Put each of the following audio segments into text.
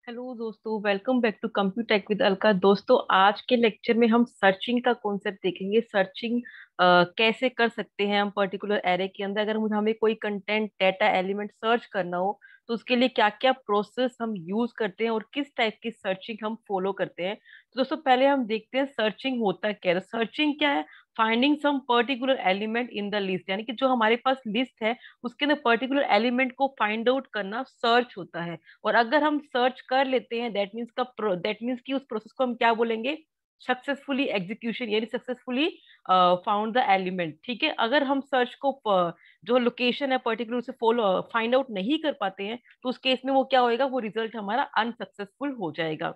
Hello दोस्तों, welcome back to Computech with Alka. दोस्तों, आज के लेक्चर में हम सर्चिंग का कॉन्सेप्ट देखेंगे। सर्चिंग कैसे कर सकते हैं हम पर्टिकुलर एरे के अंदर। अगर मुझे हमें कोई कंटेंट डेटा एलिमेंट सर्च करना हो तो उसके लिए क्या क्या प्रोसेस हम यूज करते हैं और किस टाइप की सर्चिंग हम फॉलो करते हैं। तो दोस्तों, पहले हम देखते हैं सर्चिंग होता क्या है। सर्चिंग क्या है? Finding some particular element in the list, यानी कि जो हमारे पास लिस्ट है उसके अंदर पर्टिकुलर एलिमेंट को फाइंड आउट करना सर्च होता है। और अगर हम सर्च कर लेते हैं दैट मीन्स कि उस प्रोसेस को हम क्या बोलेंगे? सक्सेसफुली एग्जीक्यूशन, यानी सक्सेसफुली फाउंड द एलिमेंट। ठीक है, अगर हम सर्च को जो लोकेशन है पर्टिकुलर उसे फॉलो फाइंड आउट नहीं कर पाते हैं तो उस केस में वो क्या होएगा? वो रिजल्ट हमारा अनसक्सेसफुल हो जाएगा।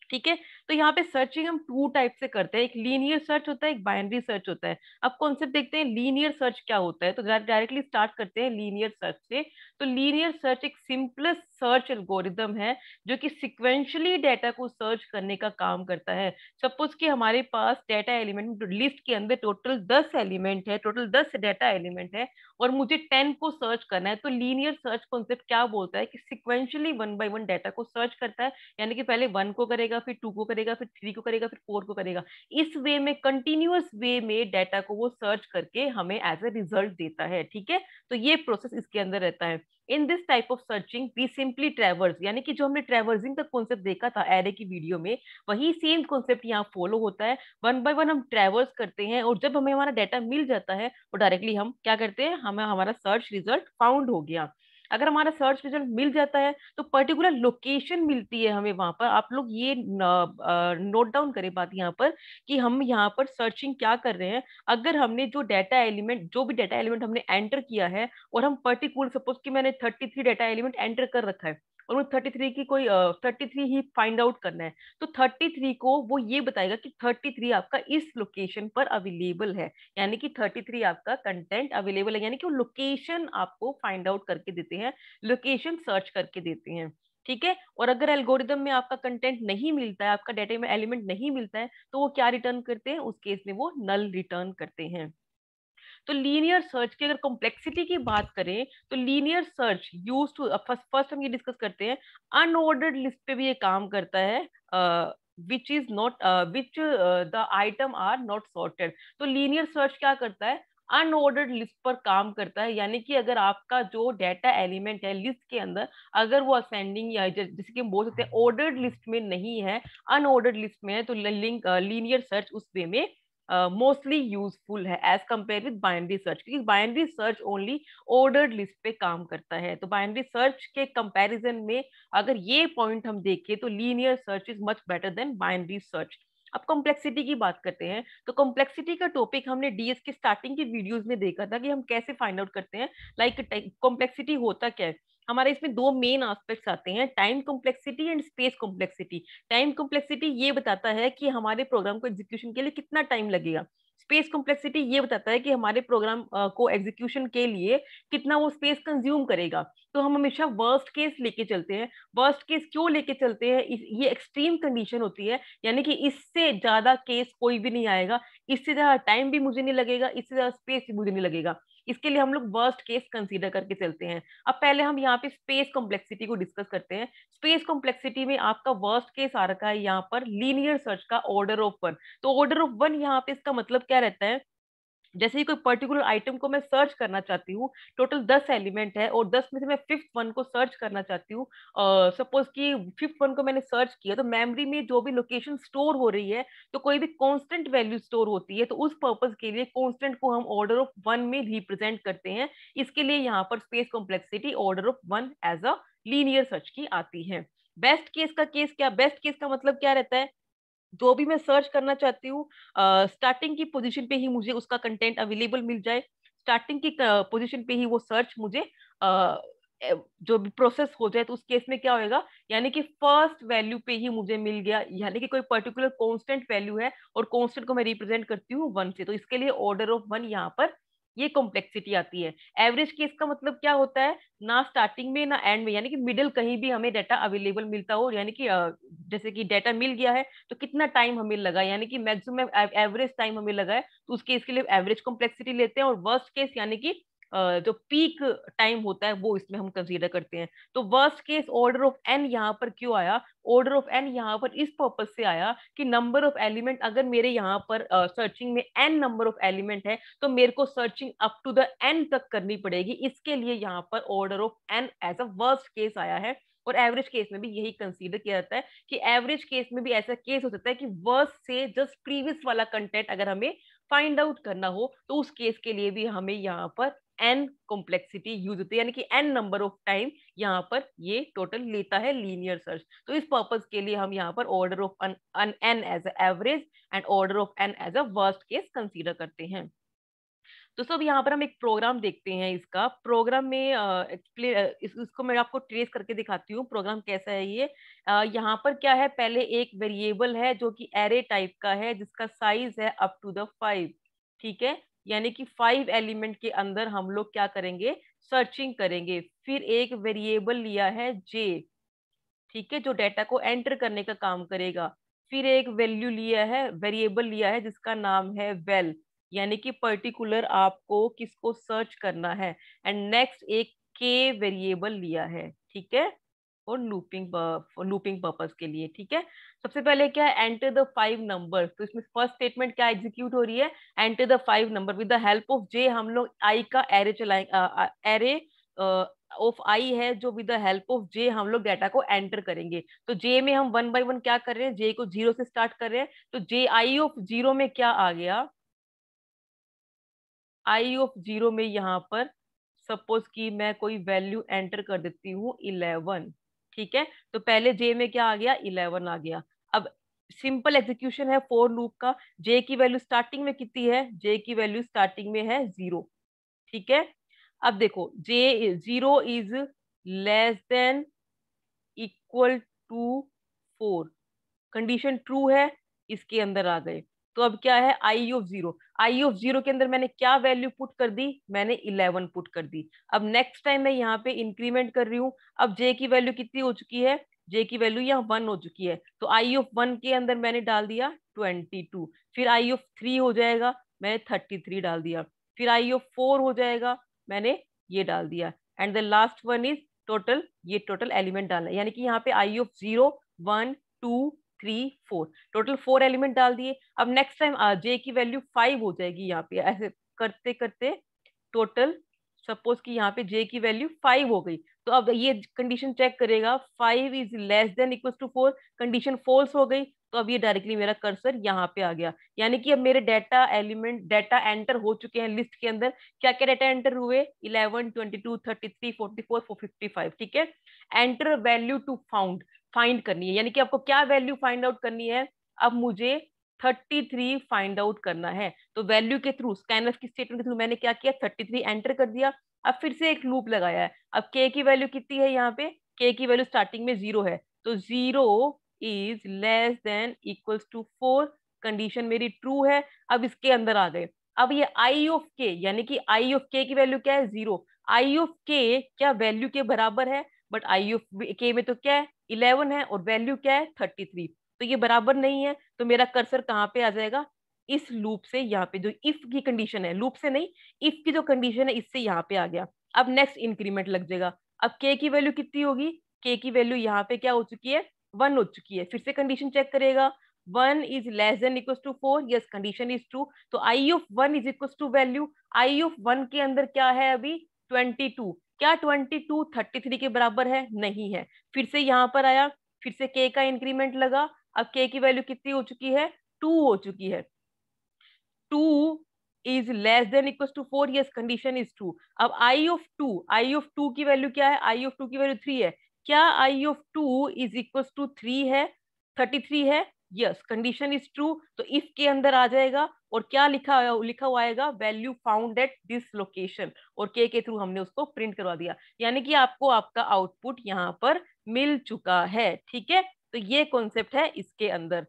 ठीक है, तो यहाँ पे सर्चिंग हम टू टाइप से करते हैं। एक लीनियर सर्च होता है, एक बाइनरी सर्च होता है। अब कॉन्सेप्ट देखते हैं लीनियर सर्च क्या होता है। तो डायरेक्टली स्टार्ट करते हैं लीनियर सर्च से। तो लीनियर सर्च एक सिंपलेस्ट सर्च एल्गोरिदम है जो कि सिक्वेंशली डाटा को सर्च करने का काम करता है। सपोज कि हमारे पास डाटा एलिमेंट लिस्ट के अंदर टोटल 10 एलिमेंट है, टोटल 10 डाटा एलिमेंट है और मुझे 10 को सर्च करना है। तो लीनियर सर्च कॉन्सेप्ट क्या बोलता है कि sequentially one by one data को सर्च करता है। यानी कि पहले 1 को करेगा, फिर 2 को करेगा, फिर 3 को करेगा, फिर 4 को करेगा। इस वे में कंटिन्यूअस वे में डाटा को वो सर्च करके हमें एज ए रिजल्ट देता है। ठीक है, तो ये प्रोसेस इसके अंदर रहता है। In this type of searching we simply traverse, यानी कि जो हमने ट्रेवर्सिंग का कॉन्सेप्ट देखा था एरे की वीडियो में, वही सेम कॉन्सेप्ट यहाँ फॉलो होता है। वन बाय वन हम ट्रेवर्स करते हैं और जब हमें हमारा डाटा मिल जाता है तो डायरेक्टली हम क्या करते हैं? हमें हमारा सर्च रिजल्ट फाउंड हो गया। अगर हमारा सर्च रिजल्ट मिल जाता है तो पर्टिकुलर लोकेशन मिलती है हमें वहां पर। आप लोग ये नोट डाउन करें बात यहाँ पर कि हम यहाँ पर सर्चिंग क्या कर रहे हैं। अगर हमने जो भी डाटा एलिमेंट हमने एंटर किया है और हम पर्टिकुलर सपोज कि मैंने 33 डाटा एलिमेंट एंटर कर रखा है और वो 33 की कोई 33 ही फाइंड आउट करना है, तो 33 को वो ये बताएगा कि 33 आपका इस लोकेशन पर अवेलेबल है। यानी कि 33 आपका कंटेंट अवेलेबल है, यानी कि वो लोकेशन आपको फाइंड आउट करके देते हैं, लोकेशन सर्च करके देते हैं। ठीक है, और अगर एल्गोरिदम में आपका कंटेंट नहीं मिलता है, आपका डेटा में एलिमेंट नहीं मिलता है, तो वो क्या रिटर्न करते हैं? उस केस में वो नल रिटर्न करते हैं। तो लीनियर सर्च की अगर कॉम्प्लेक्सिटी की बात करें तो linear search use to first first हम ये डिस्कस करते हैं। अनऑर्डर्ड लिस्ट पे भी ये काम करता है, which is not which the item are not sorted. तो लीनियर सर्च क्या करता है? अनऑर्डर्ड लिस्ट पर काम करता है। यानी कि अगर आपका जो डाटा एलिमेंट है लिस्ट के अंदर, अगर वो असेंडिंग या जैसे कि हम बोल सकते हैं ऑर्डर्ड लिस्ट में नहीं है, अनऑर्डर्ड लिस्ट में है, तो लीनियर सर्च उस वे में मोस्टली यूजफुल है as compare with binary search, क्योंकि binary search only ordered list पे काम करता है। तो बाइनरी सर्च के कंपैरिजन में अगर ये पॉइंट हम देखें तो linear search is much better than binary search. अब कॉम्प्लेक्सिटी की बात करते हैं। तो कॉम्प्लेक्सिटी का टॉपिक हमने डीएस के स्टार्टिंग की वीडियोस में देखा था कि हम कैसे फाइंड आउट करते हैं। लाइक कॉम्प्लेक्सिटी होता क्या है? हमारे इसमें दो मेन एस्पेक्ट्स आते हैं, time complexity and space complexity. Time complexity ये बताता है कि हमारे प्रोग्राम को एग्जीक्यूशन के लिए कितना टाइम लगेगा। स्पेस कॉम्प्लेक्सिटी ये बताता है कि हमारे प्रोग्राम को एग्जीक्यूशन के लिए कितना वो स्पेस कंज्यूम करेगा। तो हम हमेशा वर्स्ट केस लेके चलते हैं। वर्स्ट केस क्यों लेके चलते हैं? ये एक्सट्रीम कंडीशन होती है, यानी कि इससे ज्यादा केस कोई भी नहीं आएगा, इससे ज्यादा टाइम भी मुझे नहीं लगेगा, इससे ज्यादा स्पेस भी मुझे नहीं लगेगा। इसके लिए हम लोग वर्स्ट केस कंसीडर करके चलते हैं। अब पहले हम यहाँ पे स्पेस कॉम्प्लेक्सिटी को डिस्कस करते हैं। स्पेस कॉम्प्लेक्सिटी में आपका वर्स्ट केस आ रखा है यहाँ पर लीनियर सर्च का ऑर्डर ऑफ वन। तो ऑर्डर ऑफ वन यहाँ पे इसका मतलब क्या रहता है? जैसे ही कोई पर्टिकुलर आइटम को मैं सर्च करना चाहती हूँ, टोटल 10 एलिमेंट है और 10 में से मैं फिफ्थ वन को सर्च करना चाहती हूँ। सपोज कि फिफ्थ वन को मैंने सर्च किया तो मेमोरी में जो भी लोकेशन स्टोर हो रही है, तो कोई भी कांस्टेंट वैल्यू स्टोर होती है, तो उस पर्पज के लिए कांस्टेंट को हम ऑर्डर ऑफ वन में रिप्रेजेंट करते हैं। इसके लिए यहाँ पर space complexity order of one as a linear search की आती है। बेस्ट केस का केस क्या? बेस्ट केस का मतलब क्या रहता है? जो भी मैं सर्च करना चाहती हूँ, स्टार्टिंग की पोजीशन पे ही मुझे उसका कंटेंट अवेलेबल मिल जाए। स्टार्टिंग की पोजीशन पे ही वो सर्च मुझे जो भी प्रोसेस हो जाए, तो उस केस में क्या होएगा? यानी कि फर्स्ट वैल्यू पे ही मुझे मिल गया, यानी कि कोई पर्टिकुलर कांस्टेंट वैल्यू है और कांस्टेंट को मैं रिप्रेजेंट करती हूँ वन से, तो इसके लिए ऑर्डर ऑफ वन यहाँ पर ये कॉम्प्लेक्सिटी आती है। एवरेज केस का मतलब क्या होता है? ना स्टार्टिंग में ना एंड में, यानी कि मिडिल कहीं भी हमें डाटा अवेलेबल मिलता हो, यानी कि जैसे कि डाटा मिल गया है तो कितना टाइम हमें लगा, यानी कि मैक्सिमम एवरेज टाइम हमें लगा है, तो उस केस के लिए एवरेज कॉम्प्लेक्सिटी लेते हैं। और वर्स्ट केस यानी कि जो पीक टाइम होता है वो इसमें हम कंसीडर करते हैं। तो worst case order of N यहाँ पर क्यों आया? ऑर्डर ऑफ एन यहाँ पर इस पर्पज से आया कि नंबर ऑफ एलिमेंट, अगर मेरे यहाँ पर सर्चिंग में एन नंबर ऑफ एलिमेंट है तो मेरे को searching up to the N तक करनी पड़ेगी, इसके लिए यहाँ पर order of N as a worst case आया है। और एवरेज केस में भी यही कंसीडर किया जाता है कि एवरेज केस में भी ऐसा केस हो सकता है कि वर्स्ट से जस्ट प्रीवियस वाला कंटेंट अगर हमें फाइंड आउट करना हो तो उस केस के लिए भी हमें यहाँ पर एन कॉम्प्लेक्सिटी यूज होती है, यानी कि एन नंबर ऑफ टाइम यहाँ पर ये टोटल लेता है लीनियर सर्च। तो इस पर्पज के लिए हम यहाँ पर order of N as average and order of N as a worst case consider करते हैं। तो सब यहाँ पर हम एक प्रोग्राम देखते हैं। इसका प्रोग्राम में इसको मैं आपको ट्रेस करके दिखाती हूँ प्रोग्राम कैसा है ये। यहाँ पर क्या है, पहले एक वेरिएबल है जो कि एरे टाइप का है जिसका साइज है अप टू द 5। ठीक है, यानी कि 5 एलिमेंट के अंदर हम लोग क्या करेंगे, सर्चिंग करेंगे। फिर एक वेरिएबल लिया है जे, ठीक है, जो डेटा को एंटर करने का काम करेगा। फिर एक वैल्यू लिया है, वेरिएबल लिया है जिसका नाम है वेल, यानी कि पर्टिकुलर आपको किसको सर्च करना है। एंड नेक्स्ट एक के वेरिएबल लिया है, ठीक है, और लूपिंग पर्पस के लिए। ठीक है, सबसे पहले क्या है, एंटर द 5 नंबर। तो इसमें फर्स्ट स्टेटमेंट क्या एग्जीक्यूट हो रही है, enter the 5 number with the help of J. हम लोग आई का एरे चलाएंगे, एरे ऑफ आई है जो with the help of J हम लोग डाटा को एंटर करेंगे। तो जे में हम वन बाय वन क्या कर रहे हैं, जे को 0 से स्टार्ट कर रहे हैं। तो जे आई ऑफ 0 में क्या आ गया, आई ऑफ 0 में यहाँ पर सपोज कि मैं कोई वैल्यू एंटर कर देती हूँ 11। ठीक है, तो पहले जे में क्या आ गया, 11 आ गया। अब सिंपल एग्जीक्यूशन है फॉर लूप का। जे की वैल्यू स्टार्टिंग में कितनी है, जे की वैल्यू स्टार्टिंग में है 0। ठीक है, अब देखो J 0 is less than equal to 4, condition true है, इसके अंदर आ गए। तो अब क्या है, आई ऑफ 0, आई ऑफ 0 के अंदर मैंने क्या वैल्यू पुट कर दी, मैंने 11 पुट कर दी। अब नेक्स्ट टाइम मैं यहाँ पे इंक्रीमेंट कर रही हूँ। अब जे की वैल्यू कितनी हो चुकी है, जे की वैल्यू यहाँ 1 हो चुकी है। तो आई ऑफ 1 के अंदर मैंने डाल दिया 22। फिर आई ऑफ 3 हो जाएगा, मैंने 33 डाल दिया। फिर आई ऑफ 4 हो जाएगा, मैंने ये डाल दिया। And the last one is total, ये टोटल एलिमेंट डालना है, यानी कि यहाँ पे आई ऑफ 0 1 2 3 4, टोटल 4 एलिमेंट डाल दिए। अब नेक्स्ट टाइम जे की वैल्यू 5 हो जाएगी, यहाँ पे ऐसे करते करते टोटल सपोज कि यहाँ पे जे की वैल्यू 5 हो गई। तो अब ये कंडीशन चेक करेगा, 5 is less than equal to 4, condition false हो गई। तो अब ये डायरेक्टली मेरा कर्सर यहाँ पे आ गया, यानी कि अब मेरे डाटा एलिमेंट डाटा एंटर हो चुके हैं लिस्ट के अंदर। क्या क्या डाटा एंटर हुए, 11 22 33 44 455। ठीक है, enter value to found, find करनी है, यानी कि आपको क्या वैल्यू फाइंड आउट करनी है, अब मुझे 33 फाइंड आउट करना है। तो वैल्यू के थ्रू, स्कैनफ की स्टेटमेंट के थ्रू मैंने क्या किया, 33 एंटर कर दिया। अब फिर से एक लूप लगाया है। अब के की वैल्यू कितनी है, यहाँ पे के की वैल्यू स्टार्टिंग में 0 है, तो 0 is less than equals to 4, condition मेरी ट्रू है। अब इसके अंदर आ गए। अब ये आई ऑफ के, यानी कि आई ऑफ के की वैल्यू क्या है, 0। आई ऑफ के क्या वैल्यू के बराबर है, बट आई ऑफ के में तो क्या है, 11 है, और वैल्यू क्या है 33। तो ये बराबर नहीं है, तो मेरा कर्सर कहाँ पे आ जाएगा, इस लूप से यहाँ पे जो इफ की कंडीशन है, लूप से नहीं, इफ की जो कंडीशन है इससे यहाँ पे आ गया। अब नेक्स्ट इंक्रीमेंट लग जाएगा। अब के की वैल्यू कितनी होगी, के की वैल्यू यहाँ पे क्या हो चुकी है, 1 हो चुकी है। फिर से कंडीशन चेक करेगा, 1 is less than equal to 4, yes condition is true. तो I of 1 is equal to value, I of 1 के अंदर क्या है अभी 22। क्या 22 33 के बराबर है, नहीं है। फिर से यहाँ पर आया, फिर से के का इंक्रीमेंट लगा। अब के की वैल्यू कितनी हो चुकी है, 2 हो चुकी है। 2 is less than equal to 4, yes condition is true. अब आई ऑफ 2, आई ऑफ 2 की वैल्यू क्या है, आई ऑफ 2 की वैल्यू 3 है। क्या आई ऑफ 2 इज इक्वल टू 3 है, 33 है, यस कंडीशन इज ट्रू। तो इफ के अंदर आ जाएगा, और क्या लिखा हुआ आएगा, value found at this location, और के थ्रू हमने उसको प्रिंट करवा दिया, यानी कि आपको आपका आउटपुट यहाँ पर मिल चुका है। ठीक है, तो ये कॉन्सेप्ट है इसके अंदर।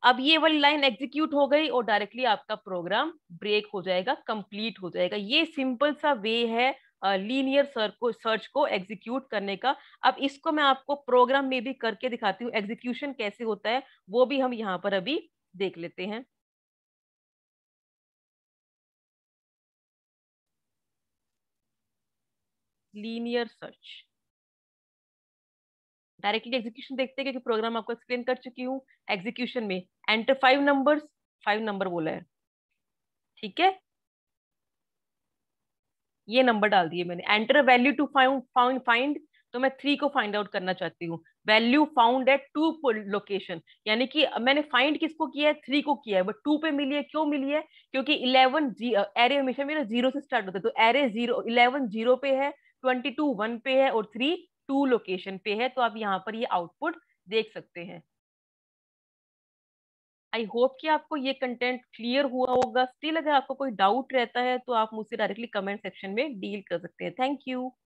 अब ये वाली लाइन एग्जीक्यूट हो गई और डायरेक्टली आपका प्रोग्राम ब्रेक हो जाएगा, कंप्लीट हो जाएगा। ये सिंपल सा वे है लीनियर सर्च को एग्जीक्यूट करने का। अब इसको मैं आपको प्रोग्राम में भी करके दिखाती हूँ, एग्जीक्यूशन कैसे होता है वो भी हम यहाँ पर अभी देख लेते हैं। Linear search. डायरेक्टली एग्जीक्यूशन देखते हैं, क्योंकि प्रोग्राम आपको एक्सप्लेन कर चुकी हूँ। एग्जीक्यूशन में एंटर 5 नंबर्स, 5 नंबर बोला है, ठीक है। ये नंबर डाल दिए मैंने। एंटर वैल्यू टू फाइंड, तो मैं 3 को फाइंड आउट करना चाहती हूँ। वैल्यू फाउंड एट 2 लोकेशन, यानी कि मैंने फाइंड किसको किया है, 3 को किया है, बट 2 पे मिली है। क्यों मिली है? क्योंकि 11 एरे हमेशा मेरा 0 से स्टार्ट होता है, तो एरे 0, 11 0 पे है, 22 1 पे है, और 3 2 लोकेशन पे है। तो आप यहाँ पर ये आउटपुट देख सकते हैं। आई होप कि आपको ये कंटेंट क्लियर हुआ होगा। स्टिल अगर आपको कोई डाउट रहता है तो आप मुझसे डायरेक्टली कमेंट सेक्शन में डील कर सकते हैं। Thank you.